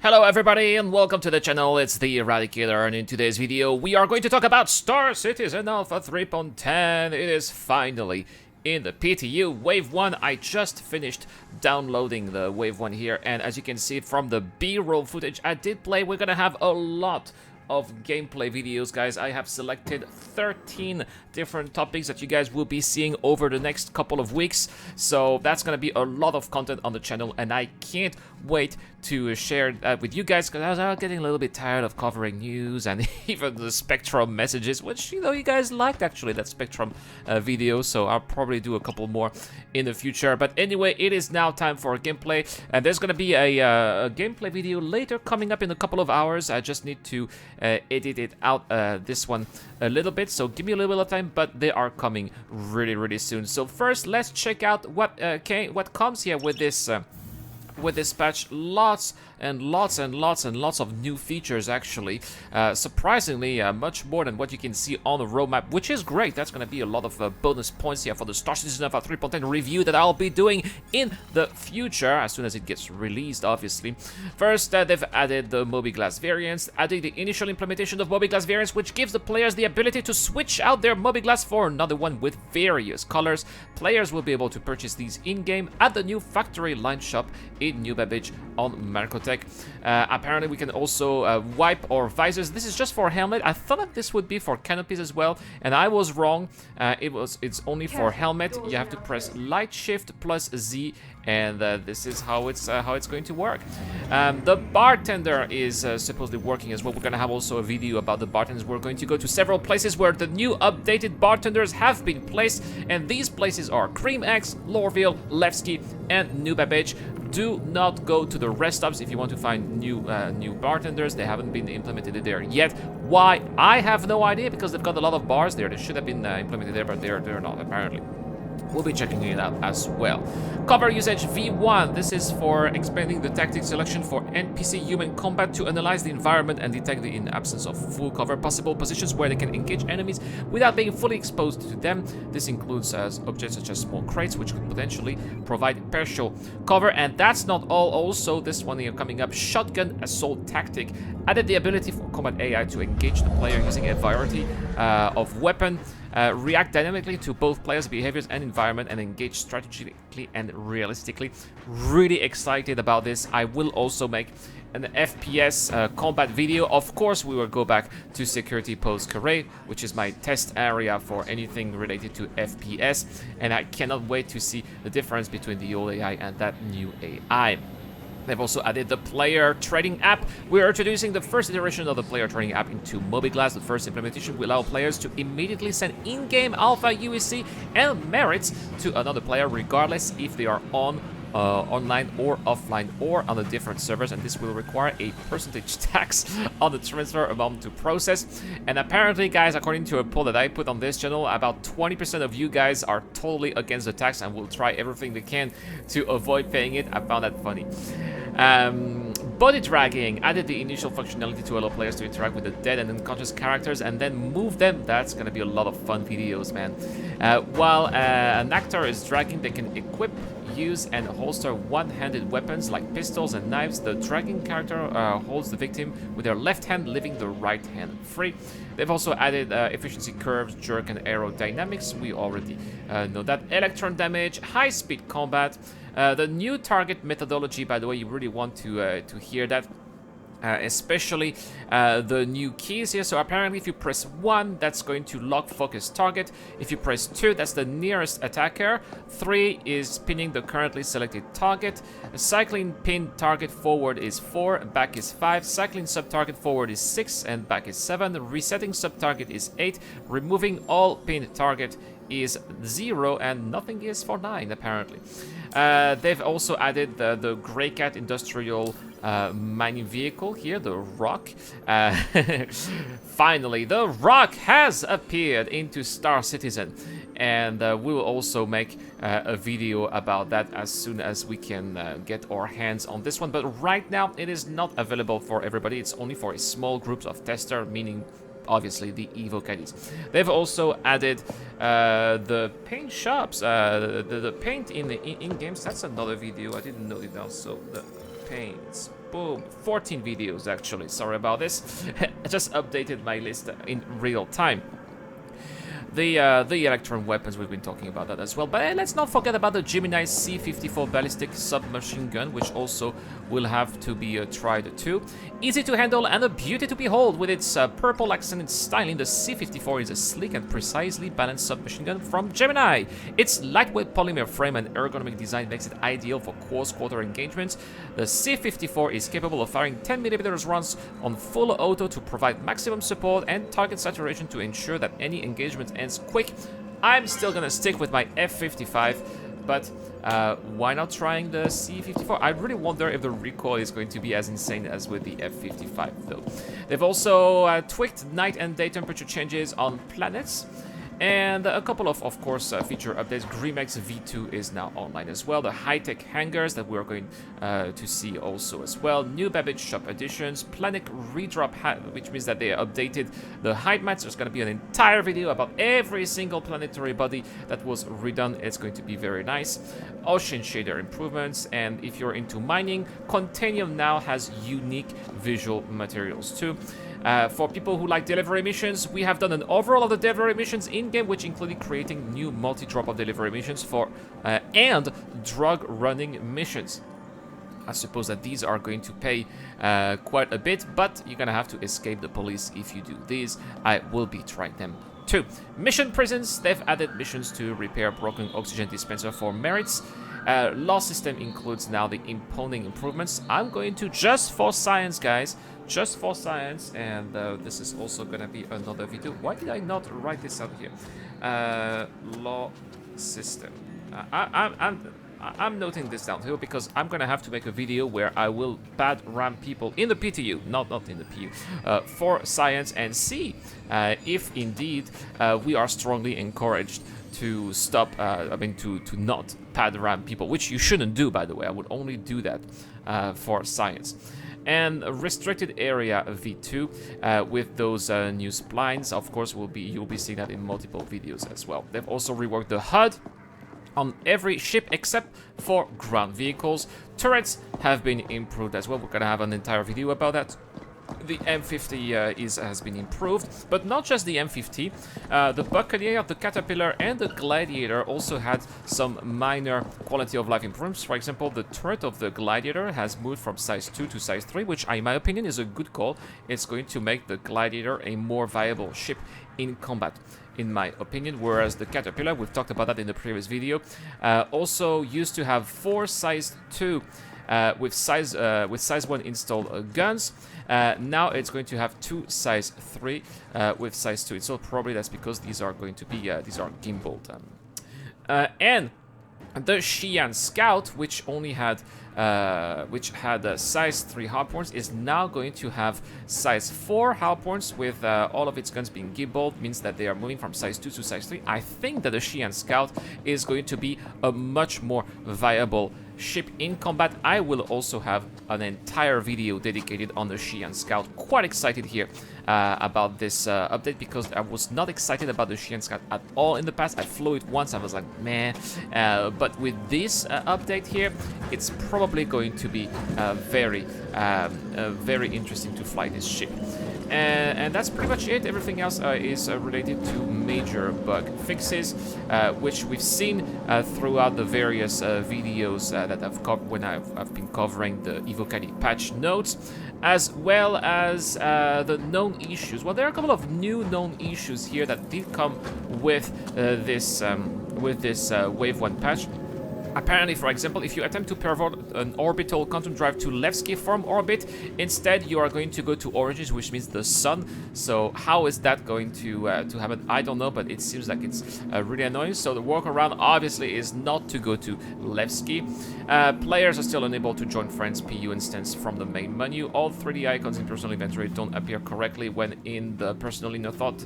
Hello everybody and welcome to the channel, it's the Eradicator, and in today's video we are going to talk about Star Citizen Alpha 3.10. It is finally in the PTU Wave 1. I just finished downloading the Wave 1 here, and as you can see from the B-roll footage I did play, we're gonna have a lot of gameplay videos, guys. I have selected 13 different topics that you guys will be seeing over the next couple of weeks, so that's gonna be a lot of content on the channel, and I can't wait to share that with you guys, because I was getting a little bit tired of covering news and even the Spectrum messages, which, you know, you guys liked actually that Spectrum video, so I'll probably do a couple more in the future. But anyway, it is now time for gameplay, and there's gonna be a gameplay video later coming up in a couple of hours. I just need to edit it out, this one a little bit, so give me a little bit of time, but they are coming really soon. So first, let's check out what comes here with this patch. Lots and lots of new features, actually. Surprisingly, much more than what you can see on the roadmap, which is great. That's going to be a lot of bonus points here for the Star Citizen Alpha 3.10 review that I'll be doing in the future, as soon as it gets released, obviously. First, they've added the Mobi Glass variants, adding the initial implementation of Mobi Glass variants, which gives the players the ability to switch out their Mobi Glass for another one with various colors. Players will be able to purchase these in-game at the new factory line shop in New Babbage on Markotech. Apparently we can also wipe our visors. This is just for helmet. I thought that this would be for canopies as well, and I was wrong. It's only for helmet. You have to press light shift plus Z, and this is how it's going to work. The bartender is supposedly working as well. We're gonna have also a video about the bartenders. We're going to go to several places where the new updated bartenders have been placed, and these places are Cream X, Lorville, Levski, and New Babbage. Do not go to the rest stops if you want to find new bartenders. They haven't been implemented there yet. Why? I have no idea, because they've got a lot of bars there. They should have been implemented there, but they're not, apparently. We'll be checking it out as well. Cover usage V1. This is for expanding the tactic selection for NPC human combat to analyze the environment and detect the, in absence of full cover, possible positions where they can engage enemies without being fully exposed to them. This includes objects such as small crates, which could potentially provide partial cover. And that's not all. Also, this one here coming up, Shotgun Assault Tactic, added the ability for combat AI to engage the player using a variety of weapon, react dynamically to both players' behaviors and environment, and engage strategically and realistically. Really excited about this. I will also make an FPS combat video. Of course, we will go back to Security Post Carré, which is my test area for anything related to FPS, and I cannot wait to see the difference between the old AI and that new AI. They've also added the player trading app. We're introducing the first iteration of the player trading app into Mobi Glass. The first implementation will allow players to immediately send in-game alpha UEC and merits to another player, regardless if they are online or offline or on the different servers, and this will require a percentage tax on the transfer amount to process. And apparently, guys, according to a poll that I put on this channel, about 20% of you guys are totally against the tax and will try everything they can to avoid paying it. I found that funny. Body dragging, added the initial functionality to allow players to interact with the dead and unconscious characters and then move them. That's gonna be a lot of fun videos, man. While an actor is dragging, they can equip, use, and holster one-handed weapons like pistols and knives. The dragging character holds the victim with their left hand, leaving the right hand free. They've also added efficiency curves, jerk, and aerodynamics. We already know that. Electron damage, high-speed combat. The new target methodology, by the way, you really want to hear that. Especially the new keys here. So apparently if you press 1, that's going to lock focus target. If you press 2, that's the nearest attacker. 3 is pinning the currently selected target. Cycling pin target forward is 4, back is 5. Cycling sub target forward is 6 and back is 7. Resetting sub target is 8. Removing all pin target is 0, and nothing is for 9, apparently. They've also added the Grey Cat industrial mining vehicle here, the Rock. Finally, the Rock has appeared into Star Citizen, and we will also make a video about that as soon as we can get our hands on this one. But right now, it is not available for everybody. It's only for a small group of testers, meaning obviously the Evo caddies. They've also added the paint shops, the paint in the in-games. That's another video. I didn't know it also. campaigns. Boom, 14 videos actually, sorry about this. I just updated my list in real time. The electron weapons, we've been talking about that as well. But let's not forget about the Gemini C-54 Ballistic submachine gun, which also will have to be tried too. Easy to handle and a beauty to behold with its purple accented styling. The C-54 is a sleek and precisely balanced submachine gun from Gemini. Its lightweight polymer frame and ergonomic design makes it ideal for close quarter engagements. The C-54 is capable of firing 10mm rounds on full auto to provide maximum support and target saturation to ensure that any engagement ends quick. I'm still gonna stick with my F-55, but why not trying the C-54? I really wonder if the recoil is going to be as insane as with the F-55 though. They've also tweaked night and day temperature changes on planets. And a couple of course, feature updates. Grimex V2 is now online as well. The high-tech hangars that we're going to see also as well. New Babbage Shop additions. Planet redrop, which means that they updated the height mats. There's going to be an entire video about every single planetary body that was redone. It's going to be very nice. Ocean shader improvements. And if you're into mining, Continuum now has unique visual materials too. For people who like delivery missions, we have done an overhaul of the delivery missions in-game, which included creating new multi-drop of delivery missions for and drug running missions. I suppose that these are going to pay quite a bit, but you're gonna have to escape the police if you do these. I will be trying them too. Mission prisons, they've added missions to repair broken oxygen dispenser for merits. Law system includes now the impounding improvements. I'm going to just for science, guys. Just for science, and this is also gonna be another video. Why did I not write this out here? Law system. I'm noting this down here because I'm gonna have to make a video where I will bad ram people in the PTU, not in the PU, for science, and see if indeed we are strongly encouraged to stop. To not pad ram people, which you shouldn't do, by the way. I would only do that for science. And restricted area V2 with those new splines, of course, you'll be seeing that in multiple videos as well. They've also reworked the HUD on every ship except for ground vehicles. Turrets have been improved as well. We're gonna have an entire video about that. The M50 has been improved, but not just the M50. The Buccaneer, the Caterpillar, and the Gladiator also had some minor quality of life improvements. For example, the turret of the Gladiator has moved from size 2 to size 3, which in my opinion is a good call. It's going to make the Gladiator a more viable ship in combat, in my opinion, whereas the Caterpillar, we've talked about that in the previous video, also used to have 4 size 2 with size 1 installed guns. Now it's going to have 2 size 3 with size 2. So probably that's because these are going to be these are gimbaled. And the Xi'an Scout, which only had size 3 harpoons, is now going to have size 4 harpoons with all of its guns being gimbaled. Means that they are moving from size 2 to size 3. I think that the Xi'an Scout is going to be a much more viable ship in combat. I will also have an entire video dedicated on the Xi'an Scout. Quite excited here about this update, because I was not excited about the Xi'an Scout at all in the past. I flew it once, I was like, meh. But with this update here, it's probably going to be very interesting to fly this ship. And that's pretty much it. Everything else is related to major bug fixes, which we've seen throughout the various videos that I've covered when I've been covering the Evocati patch notes, as well as the known issues. Well, there are a couple of new known issues here that did come with this Wave 1 patch. Apparently, for example, if you attempt to pervert an orbital quantum drive to Levski from orbit, instead you are going to go to Origins, which means the sun. So how is that going to happen? I don't know, but it seems like it's really annoying. So the workaround obviously is not to go to Levski. Players are still unable to join friends PU instance from the main menu. All 3D icons in personal inventory don't appear correctly when in the personal inner thought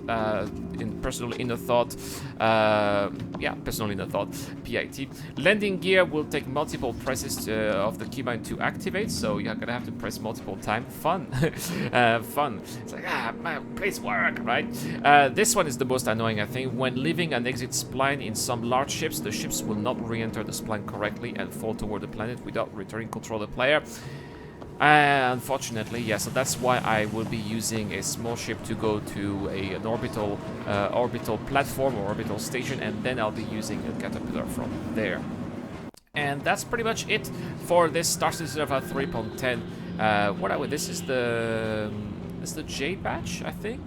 PIT. Landing landing gear will take multiple presses of the keybind to activate, so you're gonna have to press multiple times. Fun. Fun. It's like, please work, right? This one is the most annoying, I think. When leaving an exit spline in some large ships, the ships will not re-enter the spline correctly and fall toward the planet without returning control of the player. Unfortunately, yeah, so that's why I will be using a small ship to go to an orbital platform or orbital station, and then I'll be using a catapullar from there. And that's pretty much it for this Star Citizen Alpha 3.10. This is the J patch, I think.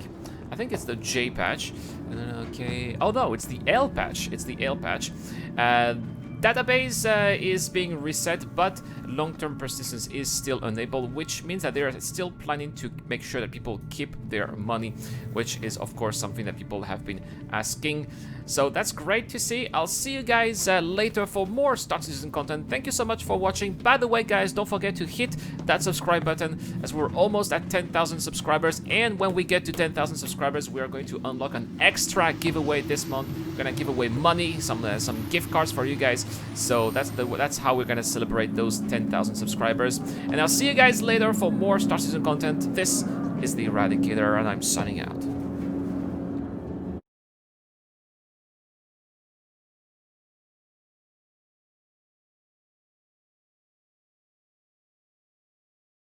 I think it's the J patch. Okay. Oh no, it's the L patch. It's the L patch. Database is being reset, but long-term persistence is still enabled, which means that they are still planning to make sure that people keep their money, which is of course something that people have been asking. So that's great to see. I'll see you guys later for more Star Citizen content. Thank you so much for watching. By the way, guys, don't forget to hit that subscribe button, as we're almost at 10,000 subscribers. And when we get to 10,000 subscribers, we are going to unlock an extra giveaway this month. We're gonna give away money, some gift cards for you guys. So that's how we're gonna celebrate those 10,000 subscribers. And I'll see you guys later for more Star Citizen content. This is the Eradicator, and I'm signing out.